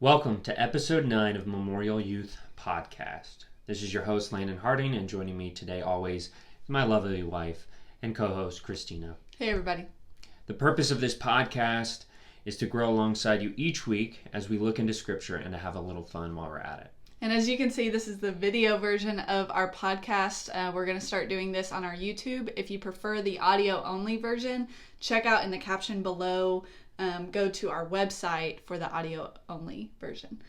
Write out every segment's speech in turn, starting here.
Welcome to episode 9 of Memorial Youth Podcast. This is your host, Landon Harting, and joining me today always is my lovely wife and co-host, Christina. Hey, everybody. The purpose of this podcast is to grow alongside you each week as we look into Scripture and to have a little fun while we're at it. And as you can see, this is the video version of our podcast. We're going to start doing this on our YouTube. If you prefer the audio-only version, check out in the caption below. Go to our website for the audio-only version.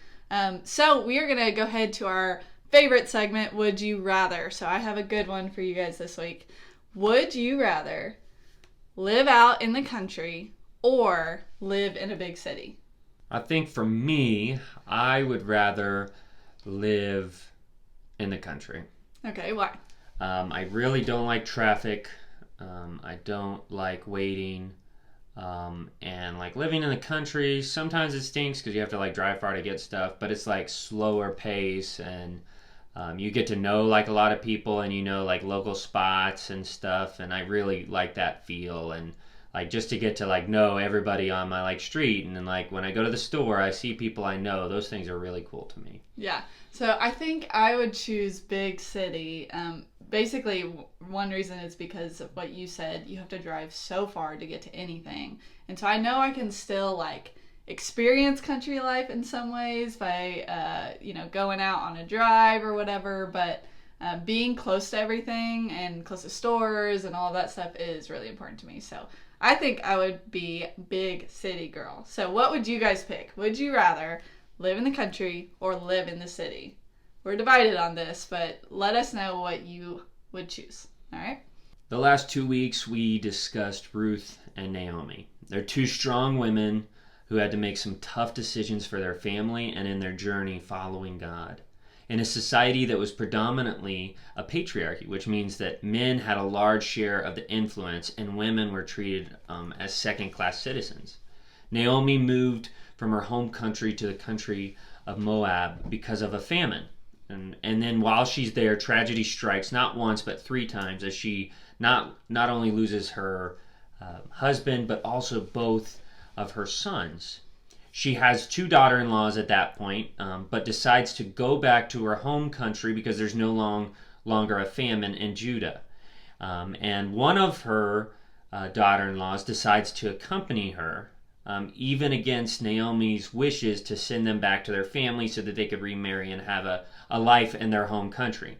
So we are going to go ahead to our favorite segment, Would You Rather? So I have a good one for you guys this week. Would you rather live out in the country or live in a big city? I think for me, I would rather live in the country. Okay, why? I really don't like traffic. I don't like waiting. And like living in the country, sometimes it stinks because you have to like drive far to get stuff, but it's like slower pace and you get to know like a lot of people and you know like local spots and stuff, and I really like that feel, and like just to get to like know everybody on my like street, and then like when I go to the store I see people I know. Those things are really cool to me. Yeah, so I think I would choose big city. Basically, one reason is because of what you said. You have to drive so far to get to anything. And so I know I can still, like, experience country life in some ways by, going out on a drive or whatever. But being close to everything and close to stores and all that stuff is really important to me. So I think I would be big city girl. So what would you guys pick? Would you rather live in the country or live in the city? We're divided on this, but let us know what you would choose. All right? The last 2 weeks we discussed Ruth and Naomi. They're two strong women who had to make some tough decisions for their family and in their journey following God. In a society that was predominantly a patriarchy, which means that men had a large share of the influence and women were treated as second-class citizens. Naomi moved from her home country to the country of Moab because of a famine. And then while she's there, tragedy strikes not once but 3 times as she not only loses her husband but also both of her sons. She has 2 daughter-in-laws at that point, but decides to go back to her home country because there's no longer a famine in Judah. And one of her daughter-in-laws decides to accompany her, even against Naomi's wishes, to send them back to their family so that they could remarry and have a life in their home country.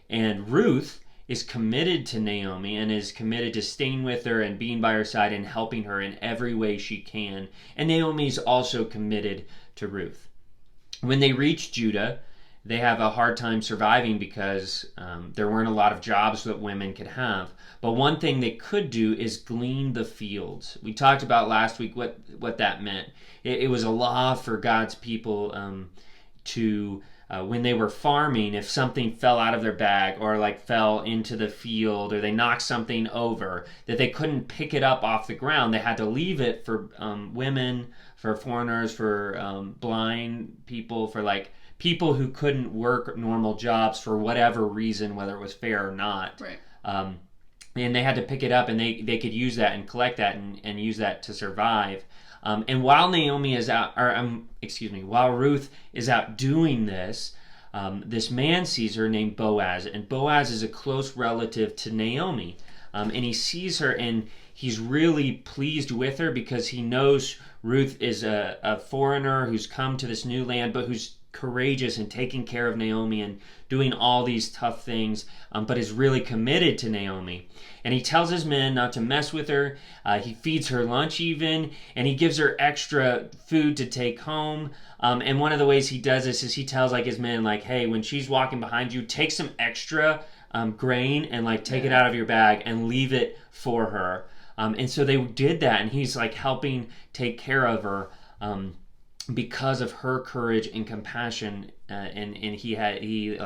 And Ruth is committed to Naomi and is committed to staying with her and being by her side and helping her in every way she can. And Naomi's also committed to Ruth. When they reach Judah, they have a hard time surviving because there weren't a lot of jobs that women could have. But one thing they could do is glean the fields. We talked about last week what that meant. It was a law for God's people to, when they were farming, if something fell out of their bag or like fell into the field or they knocked something over, that they couldn't pick it up off the ground. They had to leave it for women, for foreigners, for blind people, for like people who couldn't work normal jobs for whatever reason, whether it was fair or not. Right. And they had to pick it up, and they could use that and collect that and use that to survive. And while while Ruth is out doing this, this man sees her named Boaz, and Boaz is a close relative to Naomi. And he sees her, and he's really pleased with her because he knows Ruth is a foreigner who's come to this new land, but who's courageous and taking care of Naomi and doing all these tough things, but is really committed to Naomi. And he tells his men not to mess with her. He feeds her lunch even, and he gives her extra food to take home. And one of the ways he does this is he tells like his men, like, hey, when she's walking behind you, take some extra grain and like take it out of your bag and leave it for her. And so they did that, and he's like helping take care of her because of her courage and compassion, and he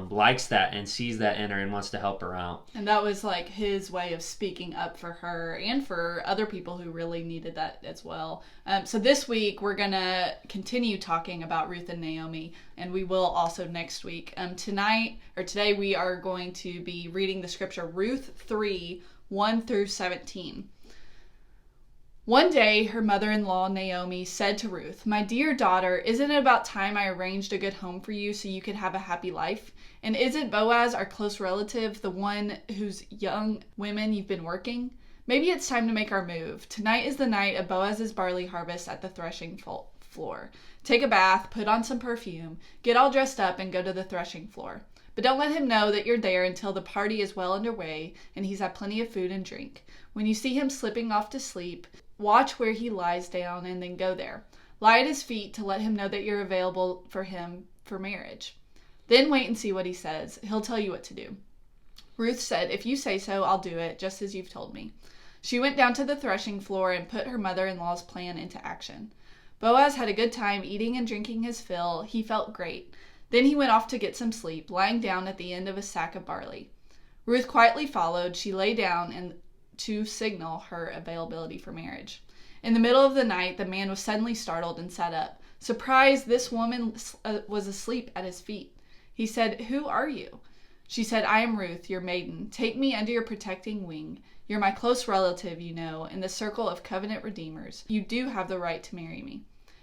likes that and sees that in her and wants to help her out. And that was like his way of speaking up for her and for other people who really needed that as well. So this week we're gonna continue talking about Ruth and Naomi, and we will also next week. Today we are going to be reading the scripture Ruth 3:1 through 17. One day, her mother-in-law, Naomi, said to Ruth, "My dear daughter, isn't it about time I arranged a good home for you so you could have a happy life? And isn't Boaz, our close relative, the one whose young women you've been working? Maybe it's time to make our move. Tonight is the night of Boaz's barley harvest at the threshing floor. Take a bath, put on some perfume, get all dressed up, and go to the threshing floor. But don't let him know that you're there until the party is well underway and he's had plenty of food and drink. When you see him slipping off to sleep, watch where he lies down and then go there. Lie at his feet to let him know that you're available for him for marriage. Then wait and see what he says. He'll tell you what to do." Ruth said, "If you say so, I'll do it, just as you've told me." She went down to the threshing floor and put her mother-in-law's plan into action. Boaz had a good time eating and drinking his fill. He felt great. Then he went off to get some sleep, lying down at the end of a sack of barley. Ruth quietly followed. She lay down and to signal her availability for marriage. In the middle of the night, the man was suddenly startled and sat up. Surprised, this woman was asleep at his feet. He said, "Who are you?" She said, "I am Ruth, your maiden. Take me under your protecting wing. You're my close relative, you know, in the circle of covenant redeemers. You do have the right to marry me."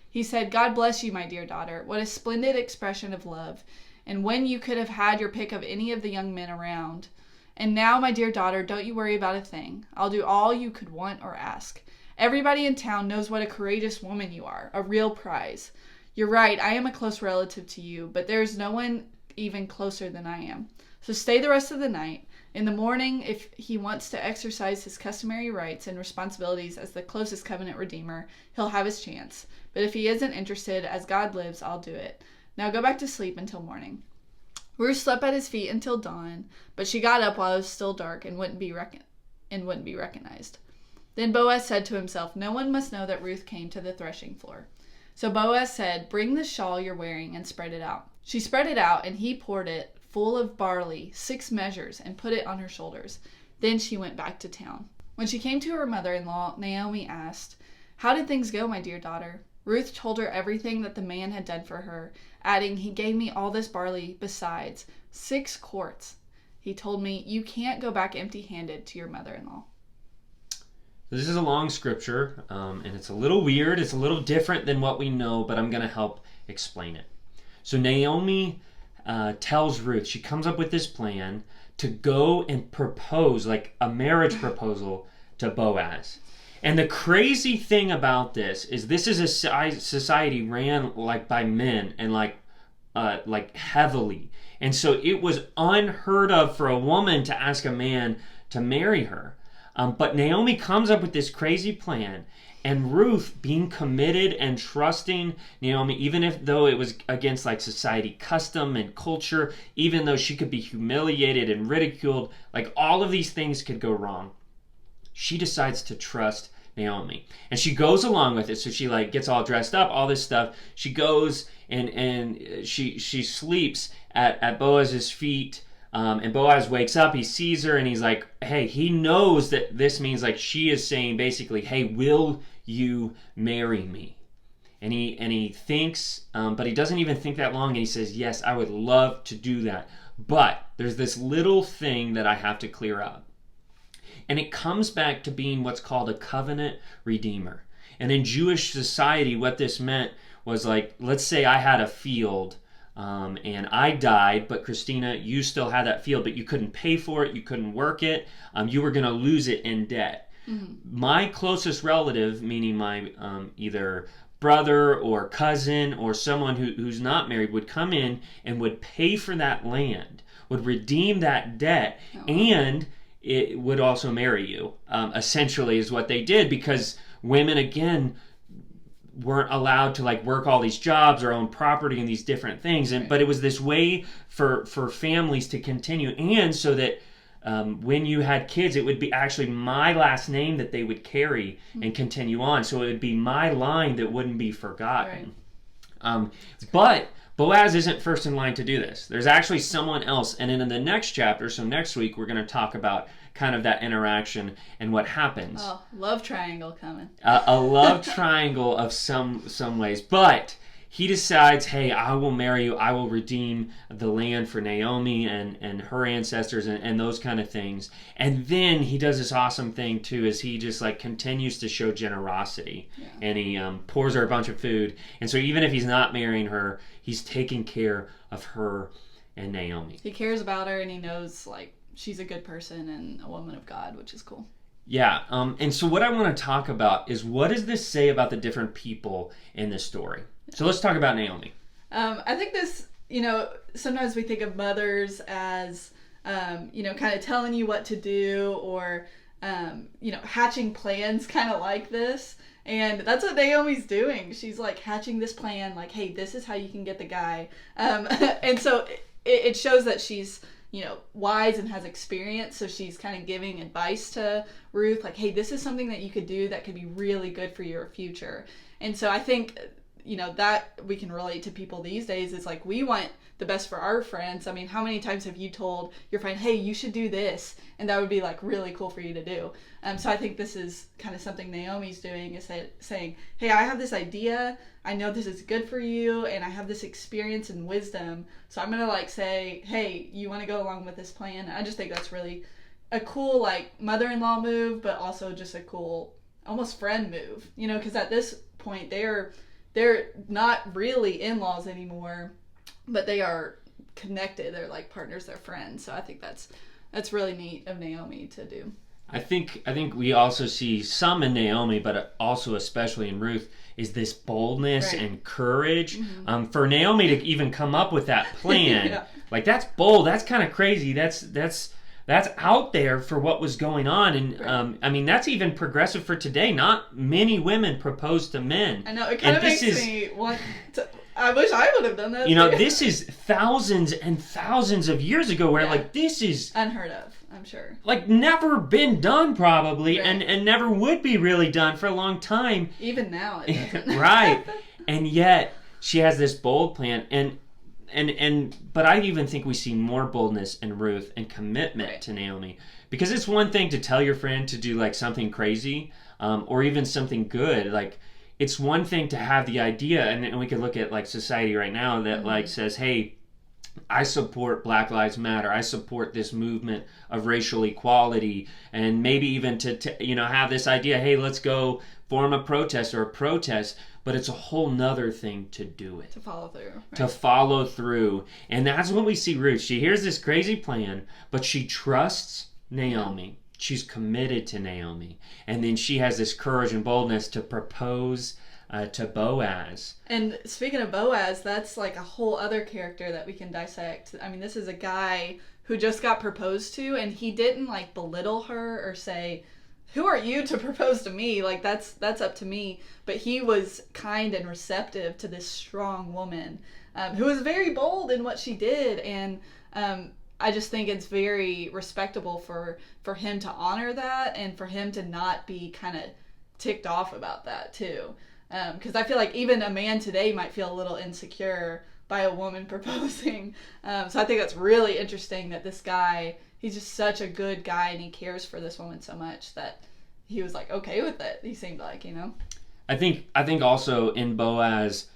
He said, "God bless you, my dear daughter. What a splendid expression of love. And when you could have had your pick of any of the young men around. And now, my dear daughter, don't you worry about a thing. I'll do all you could want or ask. Everybody in town knows what a courageous woman you are, a real prize. You're right, I am a close relative to you, but there's no one even closer than I am. So stay the rest of the night. In the morning, if he wants to exercise his customary rights and responsibilities as the closest covenant redeemer, he'll have his chance. But if he isn't interested, as God lives, I'll do it. Now go back to sleep until morning." Ruth slept at his feet until dawn, but she got up while it was still dark and wouldn't be recognized. Then Boaz said to himself, "No one must know that Ruth came to the threshing floor." So Boaz said, "Bring the shawl you're wearing and spread it out." She spread it out, and he poured it full of barley, 6 measures, and put it on her shoulders. Then she went back to town. When she came to her mother-in-law, Naomi asked, "How did things go, my dear daughter?" Ruth told her everything that the man had done for her, adding, "He gave me all this barley besides, 6 quarts. He told me, 'You can't go back empty-handed to your mother-in-law.'" This is a long scripture, and it's a little weird. It's a little different than what we know, but I'm going to help explain it. So Naomi tells Ruth, she comes up with this plan to go and propose, like a marriage proposal, to Boaz. And the crazy thing about this is a society ran like by men and like heavily. And so it was unheard of for a woman to ask a man to marry her. But Naomi comes up with this crazy plan, and Ruth, being committed and trusting Naomi, even though it was against like society custom and culture, even though she could be humiliated and ridiculed, like all of these things could go wrong, she decides to trust Naomi, and she goes along with it. So she like gets all dressed up, all this stuff. She goes and she sleeps at Boaz's feet. And Boaz wakes up, he sees her, and he's like, hey, he knows that this means like she is saying basically, hey, will you marry me? And he thinks, but he doesn't even think that long, and he says, yes, I would love to do that. But there's this little thing that I have to clear up. And it comes back to being what's called a covenant redeemer. And in Jewish society, what this meant was like, let's say I had a field, and I died, but Christina, you still had that field, but you couldn't pay for it, you couldn't work it, you were going to lose it in debt. Mm-hmm. My closest relative, meaning my either brother or cousin or someone who's not married, would come in and would pay for that land, would redeem that debt, and it would also marry you, essentially is what they did, because women, again, weren't allowed to like work all these jobs or own property and these different things, but it was this way for families to continue, and so that when you had kids, it would be actually my last name that they would carry and continue on, so it would be my line that wouldn't be forgotten. But Boaz isn't first in line to do this. There's actually someone else, and in the next chapter, so next week, we're going to talk about kind of that interaction and what happens. Oh, love triangle coming. A love triangle of some ways. But he decides, hey, I will marry you. I will redeem the land for Naomi and her ancestors and those kind of things. And then he does this awesome thing too, is he just like continues to show generosity. Yeah. And he pours her a bunch of food. And so even if he's not marrying her, he's taking care of her and Naomi. He cares about her, and he knows like she's a good person and a woman of God, which is cool. Yeah, and so what I want to talk about is, what does this say about the different people in this story? So let's talk about Naomi. I think this, sometimes we think of mothers as, kind of telling you what to do, or, hatching plans kind of like this. And that's what Naomi's doing. She's like hatching this plan, like, hey, this is how you can get the guy. And so it shows that she's, wise and has experience. So she's kind of giving advice to Ruth, like, hey, this is something that you could do that could be really good for your future. And so I think, that we can relate to people these days. Is like, we want the best for our friends. I mean, how many times have you told your friend, hey, you should do this, and that would be like really cool for you to do. So I think this is kind of something Naomi's doing, is saying, hey, I have this idea, I know this is good for you, and I have this experience and wisdom, so I'm gonna like say, hey, you want to go along with this plan? And I just think that's really a cool like mother-in-law move, but also just a cool almost friend move, because at this point they're not really in-laws anymore, but they are connected. They're like partners, they're friends. So I think that's really neat of Naomi to do. I think we also see some in Naomi, but also especially in Ruth, is this boldness and courage. Mm-hmm. For Naomi to even come up with that plan, yeah. Like, that's bold. That's kind of crazy. That's out there for what was going on. And right. That's even progressive for today. Not many women propose to men. I know, it kind of makes me want to, I wish I would have done that. This is thousands and thousands of years ago, where like this is unheard of, I'm sure. Like, never been done probably, right. and never would be really done for a long time. Even now it doesn't. Right. And yet she has this bold plan, but I even think we see more boldness in Ruth and commitment right. to Naomi. Because it's one thing to tell your friend to do like something crazy, or even something good. Like, it's one thing to have the idea, and we could look at like society right now that mm-hmm. like says, hey, I support Black Lives Matter. I support this movement of racial equality, and maybe even to have this idea, hey, let's go form a protest or a protest. But it's a whole nother thing to do it. To follow through. Right. To follow through. And that's what we see Ruth. She hears this crazy plan, but she trusts Naomi. Yeah. She's committed to Naomi. And then she has this courage and boldness to propose to Boaz. And speaking of Boaz, that's like a whole other character that we can dissect. I mean, this is a guy who just got proposed to, and he didn't like belittle her or say, who are you to propose to me? Like, that's up to me. But he was kind and receptive to this strong woman who was very bold in what she did. And I just think it's very respectable for him to honor that, and for him to not be kind of ticked off about that too. Because I feel like even a man today might feel a little insecure by a woman proposing. So I think that's really interesting that this guy, he's just such a good guy, and he cares for this woman so much that he was like okay with it. He seemed like, I think also in Boaz,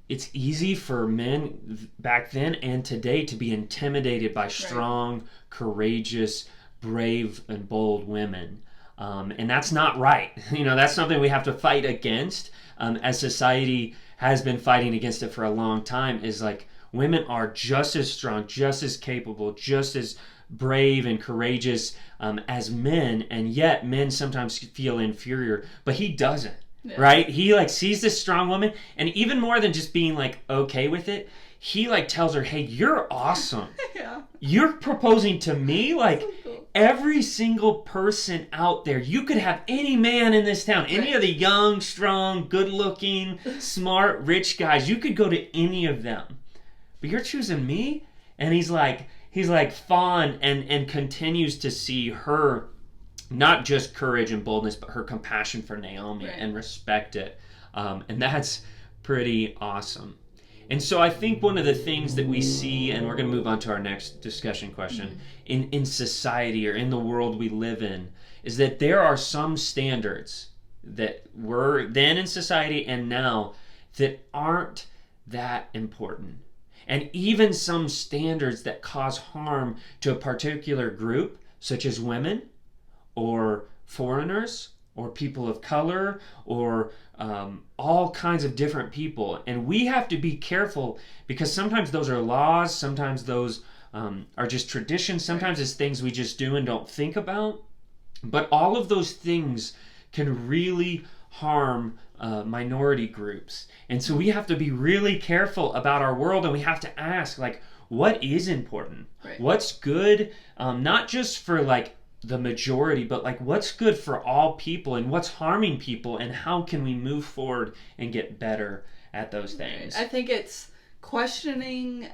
it's easy for men back then and today to be intimidated by strong, right. courageous, brave, and bold women. And that's not right. That's something we have to fight against, as society has been fighting against it for a long time, is like, women are just as strong, just as capable, just as brave and courageous as men, and yet men sometimes feel inferior, but he doesn't. Yeah. Right? He like sees this strong woman, and even more than just being like okay with it, he like tells her, hey, you're awesome. Yeah. You're proposing to me? Like, so cool. Every single person out there, you could have any man in this town, any right. of the young, strong, good-looking, smart, rich guys, you could go to any of them. But you're choosing me? And he's like fond and continues to see her, not just courage and boldness, but her compassion for Naomi, right. and respect it. And that's pretty awesome. And so I think one of the things that we see, and we're going to move on to our next discussion question, mm-hmm. in society or in the world we live in, is that there are some standards that were then in society and now that aren't that important. And even some standards that cause harm to a particular group, such as women or foreigners or people of color or all kinds of different people. And we have to be careful because sometimes those are laws, sometimes those are just traditions, sometimes it's things we just do and don't think about. But all of those things can really harm minority groups. And so we have to be really careful about our world, and we have to ask, like, what is important? Right. What's good, not just for like the majority, but like what's good for all people, and what's harming people, and how can we move forward and get better at those things? I think it's questioning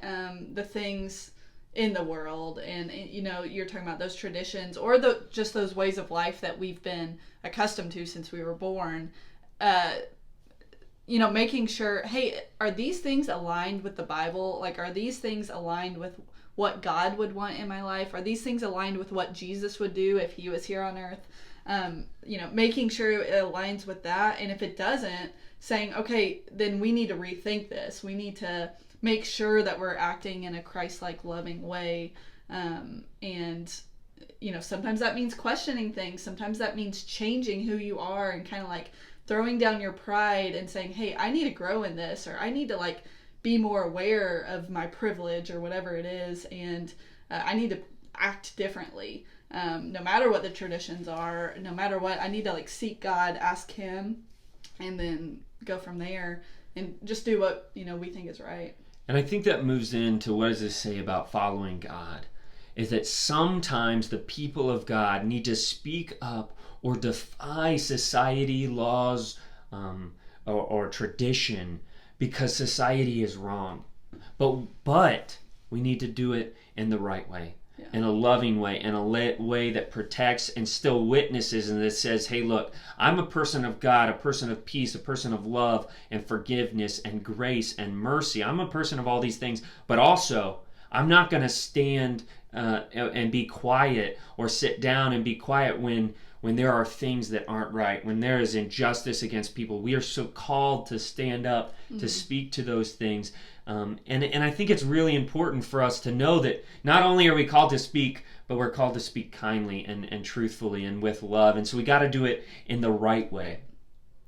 the things in the world, and you're talking about those traditions or just those ways of life that we've been accustomed to since we were born. Making sure, hey, are these things aligned with the Bible? Like, are these things aligned with what God would want in my life? Are these things aligned with what Jesus would do if he was here on earth? Making sure it aligns with that. And if it doesn't, saying, okay, then we need to rethink this. We need to make sure that we're acting in a Christ-like, loving way. Sometimes that means questioning things. Sometimes that means changing who you are and kind of like throwing down your pride and saying, hey, I need to grow in this, or I need to like be more aware of my privilege or whatever it is, and I need to act differently. No matter what the traditions are, no matter what, I need to like seek God, ask him, and then go from there and just do what we think is right. And I think that moves into, what does this say about following God? Is that sometimes the people of God need to speak up or defy society, laws, or tradition because society is wrong. But we need to do it in the right way, in a loving way, in a way that protects and still witnesses and that says, hey, look, I'm a person of God, a person of peace, a person of love and forgiveness and grace and mercy. I'm a person of all these things, but also I'm not going to stand and be quiet or sit down and be quiet when there are things that aren't right, when there is injustice against people. We are so called to stand up, to speak to those things. And I think it's really important for us to know that not only are we called to speak, but we're called to speak kindly and truthfully and with love. And so we got to do it in the right way.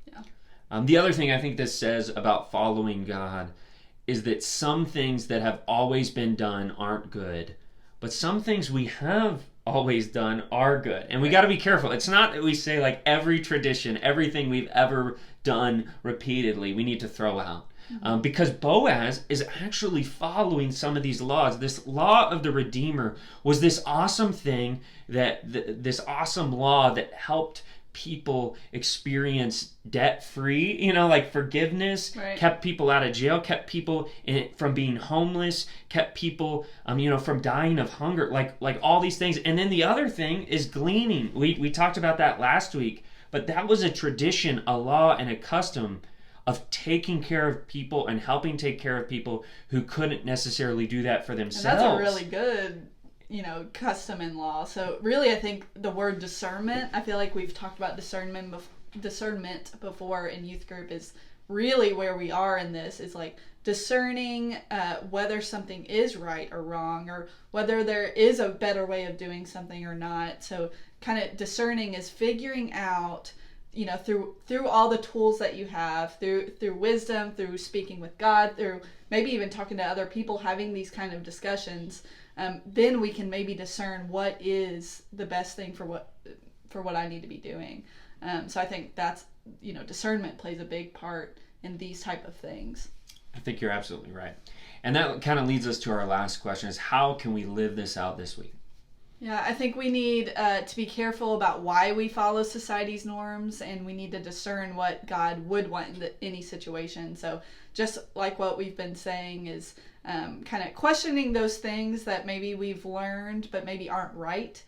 Yeah. The other thing I think this says about following God is that some things that have always been done aren't good, but some things we have always done are good. And we got to be careful. It's not that we say like every tradition, everything we've ever done repeatedly, we need to throw out. Because Boaz is actually following some of these laws. This law of the Redeemer was this awesome thing, this awesome law that helped people experience debt-free, like forgiveness, right. Kept people out of jail, kept people from being homeless, kept people, from dying of hunger, like all these things. And then the other thing is gleaning. We talked about that last week, but that was a tradition, a law, and a custom of taking care of people and helping take care of people who couldn't necessarily do that for themselves. And that's a really good custom and law. So really, I think the word discernment, I feel like we've talked about discernment before in youth group, is really where we are in this. Is like discerning whether something is right or wrong, or whether there is a better way of doing something or not. So kind of discerning is figuring out, through all the tools that you have, through wisdom, through speaking with God, through maybe even talking to other people, having these kind of discussions, then we can maybe discern what is the best thing for what I need to be doing. So I think that's, discernment plays a big part in these type of things. I think you're absolutely right. And that kind of leads us to our last question, is how can we live this out this week? Yeah, I think we need to be careful about why we follow society's norms, and we need to discern what God would want in any situation. So just like what we've been saying is kind of questioning those things that maybe we've learned but maybe aren't right,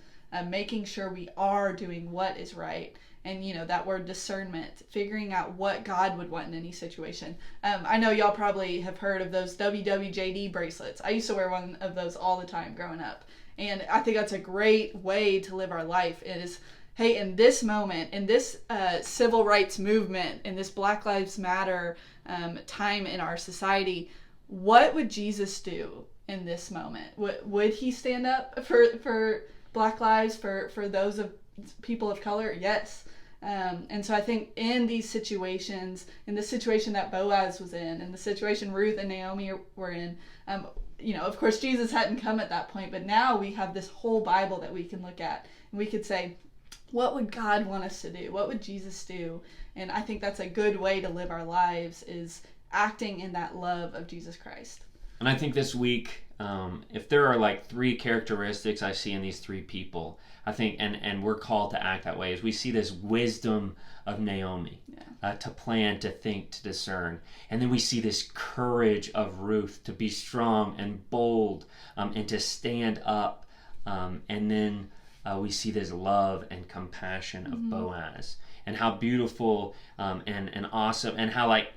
making sure we are doing what is right. And, that word discernment, figuring out what God would want in any situation. I know y'all probably have heard of those WWJD bracelets. I used to wear one of those all the time growing up. And I think that's a great way to live our life is, hey, in this moment, in this civil rights movement, in this Black Lives Matter time in our society, what would Jesus do in this moment? Would he stand up for Black lives, for those of people of color? Yes. And so I think in these situations, in the situation that Boaz was in the situation Ruth and Naomi were in, of course Jesus hadn't come at that point, but now we have this whole Bible that we can look at, and we could say, what would God want us to do? What would Jesus do? And I think that's a good way to live our lives, is acting in that love of Jesus Christ. And I think this week, if there are like 3 characteristics I see in these 3 people, I think, and we're called to act that way, is we see this wisdom of Naomi, to plan, to think, to discern. And then we see this courage of Ruth to be strong and bold, and to stand up. And then we see this love and compassion of Boaz, and how beautiful and awesome, and how like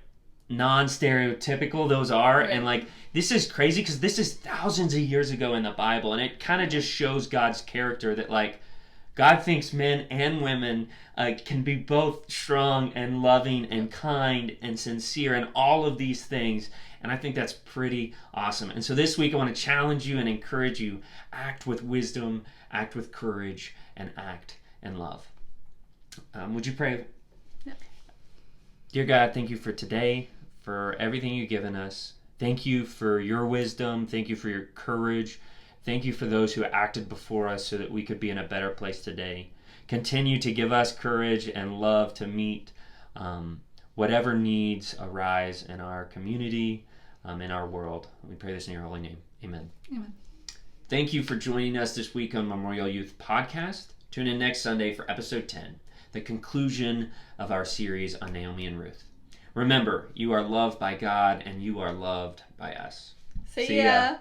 non-stereotypical those are. Right. And like, this is crazy because this is thousands of years ago in the Bible, and it kind of just shows God's character, that like God thinks men and women can be both strong and loving and kind and sincere and all of these things. And I think that's pretty awesome. And so this week I want to challenge you and encourage you: act with wisdom, act with courage, and act in love. Would you pray? Yep. Dear God, thank you for today, for everything you've given us. Thank you for your wisdom. Thank you for your courage. Thank you for those who acted before us so that we could be in a better place today. Continue to give us courage and love to meet whatever needs arise in our community, in our world. We pray this in your holy name. Amen. Amen. Thank you for joining us this week on Memorial Youth Podcast. Tune in next Sunday for episode 10, the conclusion of our series on Naomi and Ruth. Remember, you are loved by God, and you are loved by us. See ya.